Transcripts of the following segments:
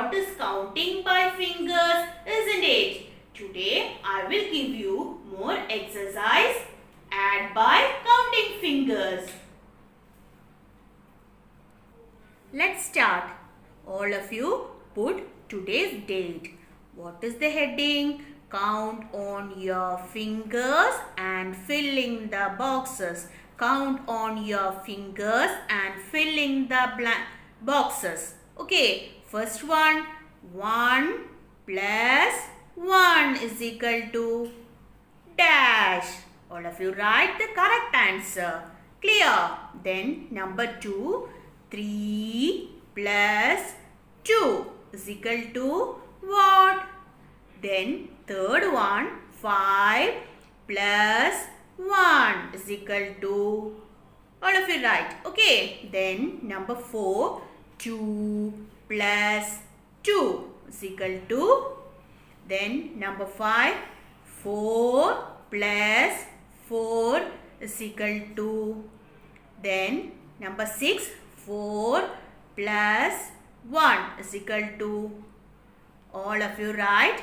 what is counting by fingers, isn't it? Today I will give you more exercise. Add by counting fingers. Let's start. All of you put today's date. What is the heading? Count on your fingers and fill in the boxes. Count on your fingers and fill in the boxes. Okay, first one. 1 plus 1 is equal to dash. All of you write the correct answer. Clear? Then number 2. 3 plus 2 is equal to what? Then third one. 5 plus 1 is equal to, all of you write. Okay. Then number 4. 2 plus 2 is equal to. Then number 5. 4 plus 4 is equal to. Then number 6. 4 plus 1 is equal to. All of you write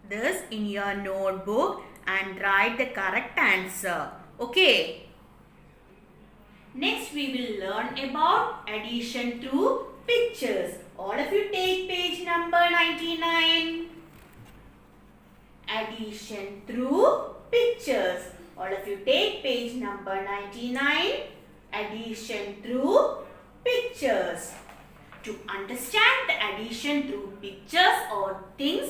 this in your notebook and write the correct answer. Okay. Next we will learn about addition through pictures. All of you take page number 99. Addition through pictures. All of you take page number 99. Addition through pictures. To understand the addition through pictures or things,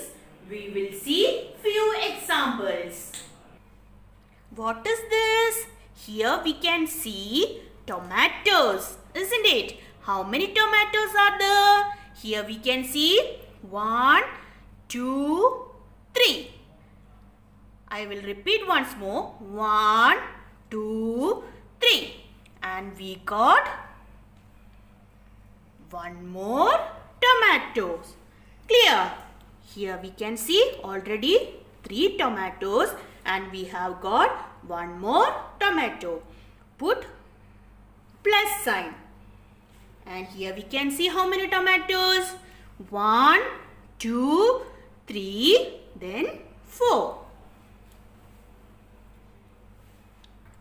we will see few examples. What is this? Here we can see tomatoes, isn't it? How many tomatoes are there? Here we can see 1, 2, 3. I will repeat once more. 1, 2, 3. And we got one more tomatoes. Clear? Here we can see already 3 tomatoes and we have got one more tomato. Put plus sign. And here we can see how many tomatoes? 1, 2, 3, then 4.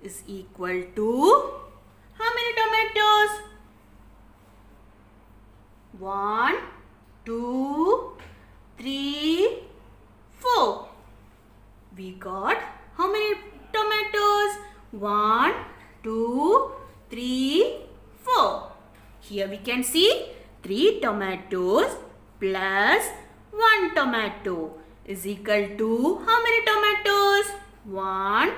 Is equal to how many tomatoes? 1, 2, 3, 4. We got how many tomatoes? 1, 2, 3, 4. Here we can see 3 tomatoes plus 1 tomato is equal to how many tomatoes? 1,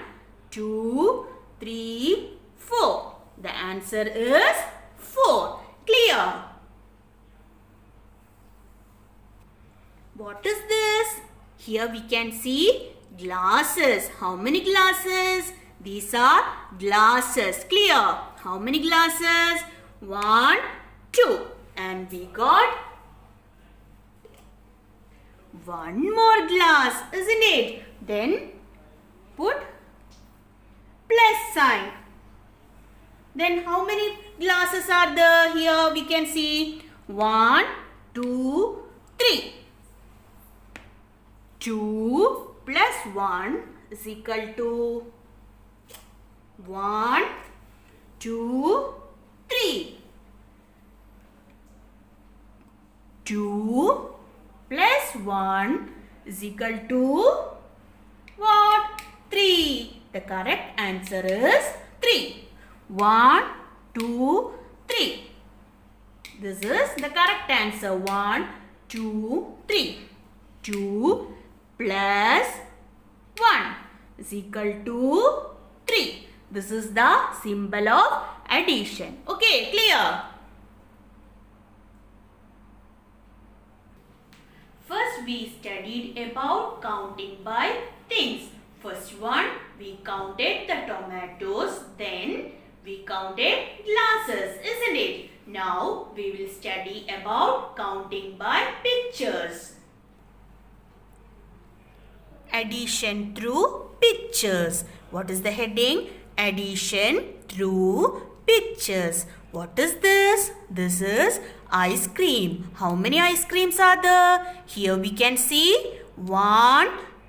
2, 3, 4. The answer is 4. Clear? What is this? Here we can see glasses. How many glasses? These are glasses. Clear? How many glasses? 1, 2. And we got one more glass, isn't it? Then put plus sign. Then how many glasses are there? Here we can see 1, 2, 3. 2 plus 1 is equal to 1, 2, 3. 2 plus 1 is equal to what? 3. The correct answer is 3. 1, 2, 3. This is the correct answer. 1, 2, 3. 2 plus 1 is equal to 3. This is the symbol of addition. Okay, clear? First we studied about counting by things. First one, we counted the tomatoes, then we counted glasses, isn't it? Now we will study about counting by pictures. Addition through pictures. What is the heading? Addition through pictures. What is this? This is ice cream. How many ice creams are there? Here we can see 1,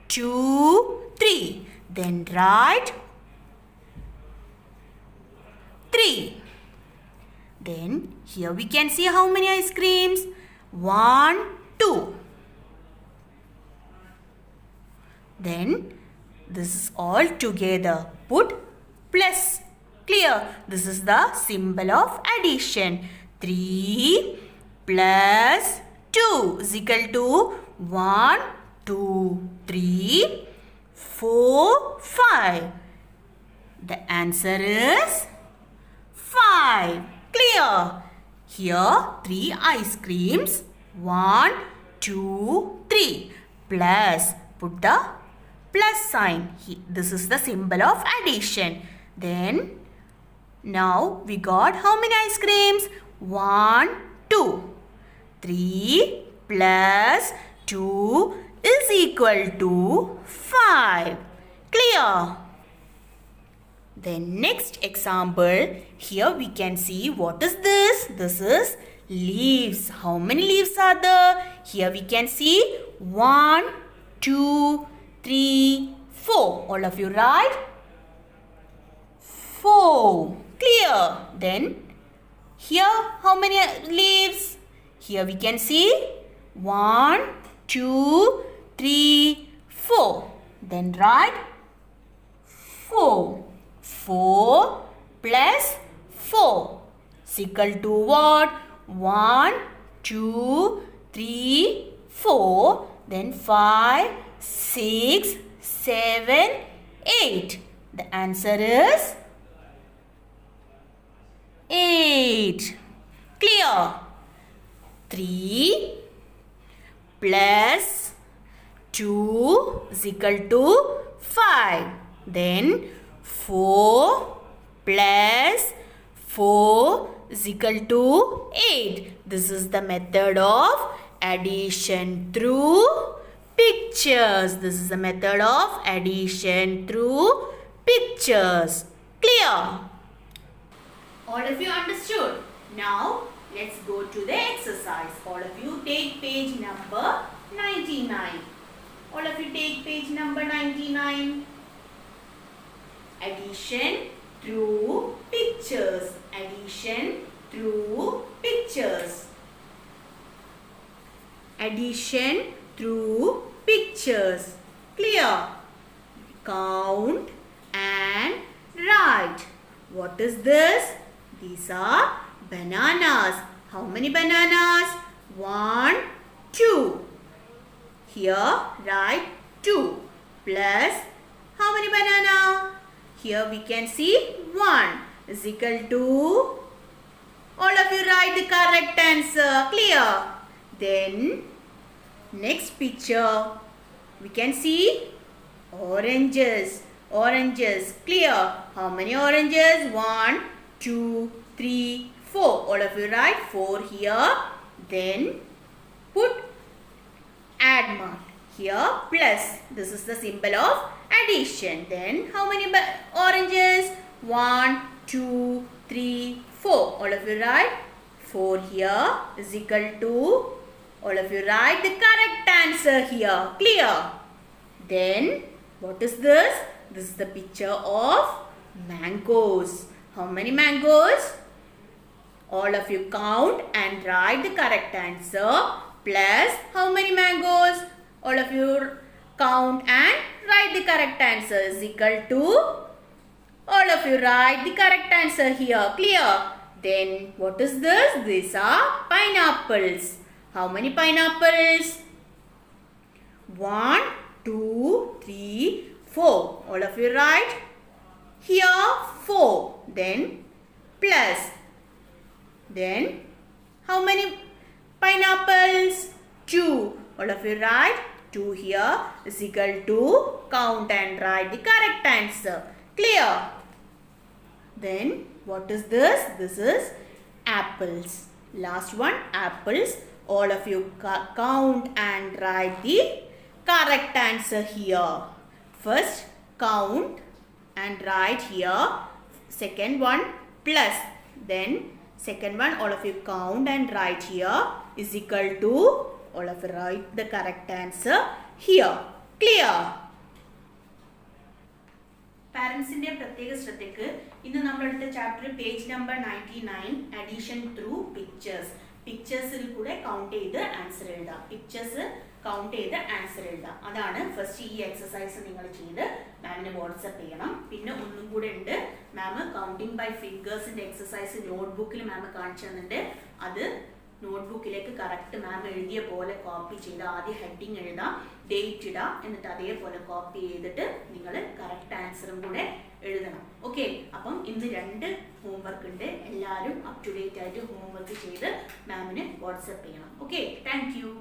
2, 3. Then write 3. Then here we can see how many ice creams? 1, 2. Then this is all together. Put plus. Clear? This is the symbol of addition. 3 plus 2 is equal to 1, 2, 3, 4, 5. The answer is 5. Clear? Here 3 ice creams. 1, 2, 3. Plus. Put the plus sign. This is the symbol of addition. Then now we got how many ice creams? 1, 2. 3 plus 2 is equal to 5. Clear? Then next example, here we can see what is this? This is leaves. How many leaves are there? Here we can see 1, 2, 3, 4. All of you write 4. Clear? Then here how many leaves? Here we can see 1, 2, 3, 4. Then write 4. 4 plus 4 is equal to what? 1, 2, 3, 4. Then 5, 6, 7, 8. The answer is 8. Clear? 3 plus 2 is equal to 5. Then 4 plus 4 is equal to 8. This is the method of addition through pictures. This is the method of addition through pictures. Clear? All of you understood? Now let's go to the exercise. All of you take page number 99. All of you take page number 99. Addition through pictures. Addition through pictures. Addition through pictures. Clear? Count and write. What is this? These are bananas. How many bananas? 1, 2. Here write 2 plus how many banana? Here we can see 1 is equal to, all of you write the correct answer. Clear? Then next picture we can see oranges. Oranges. Clear? How many oranges? 1, 2, 3, 4. All of you write 4 here. Then put add mark. Here plus. This is the symbol of addition. Then how many oranges? 1, 2, 3, 4. All of you write 4 here is equal to, all of you write the correct answer here. Clear? Then what is this? This is the picture of mangoes. How many mangoes? All of you count and write the correct answer. Plus how many mangoes? All of you count and write the correct answer is equal to, all of you write the correct answer here. Clear? Then what is this? These are pineapples. How many pineapples? 1, 2, 3, 4. All of you write here 4. Then plus. Then how many pineapples? 2. All of you write 2 here is equal to, count and write the correct answer. Clear? Then what is this? This is apples. Last one, apples. All of you count and write the correct answer here. First count and write here. Second one plus. Then Second one, all of you count and write here is equal to, all of you write the correct answer here. Clear? പാരൻസിൻ്റെ പ്രത്യേക ശ്രദ്ധയ്ക്ക് ഇന്ന് നമ്മളെടുത്ത chapter page number 99 addition through pictures. പിക്ചേഴ്സിൽ കൂടെ count ചെയ്ത് answer എഴുതാം. Pictures count ചെയ്ത് answer എഴുതാം. അതാണ് ഫസ്റ്റ് ഈ എക്സസൈസ് നിങ്ങൾ ചെയ്ത് മാമിന് വാട്സപ്പ് ചെയ്യണം. പിന്നെ ഒന്നും കൂടെ ഉണ്ട്, മാം കൗണ്ടിങ് ബൈ ഫിഗേഴ്സിൻ്റെ എക്സസൈസ് നോട്ട്ബുക്കിൽ മാം കാണിച്ചു തന്നിട്ട് അത് നോട്ട്ബുക്കിലേക്ക് കറക്റ്റ് മാം എഴുതിയ പോലെ കോപ്പി ചെയ്ത് ആദ്യം ഹെഡിങ് എഴുതാം, ഡേറ്റ് ഇടാം, എന്നിട്ട് അതേപോലെ കോപ്പി ചെയ്തിട്ട് നിങ്ങൾ കറക്റ്റ് ആൻസറും കൂടെ എഴുതണം. ഓക്കെ, അപ്പം ഇന്ന് 2 ഹോംവർക്ക് ഉണ്ട്. എല്ലാവരും അപ് ടു ഡേറ്റ് ആയിട്ട് ഹോംവർക്ക് ചെയ്ത് മാമിന് വാട്സപ്പ് ചെയ്യണം. Okay, thank you.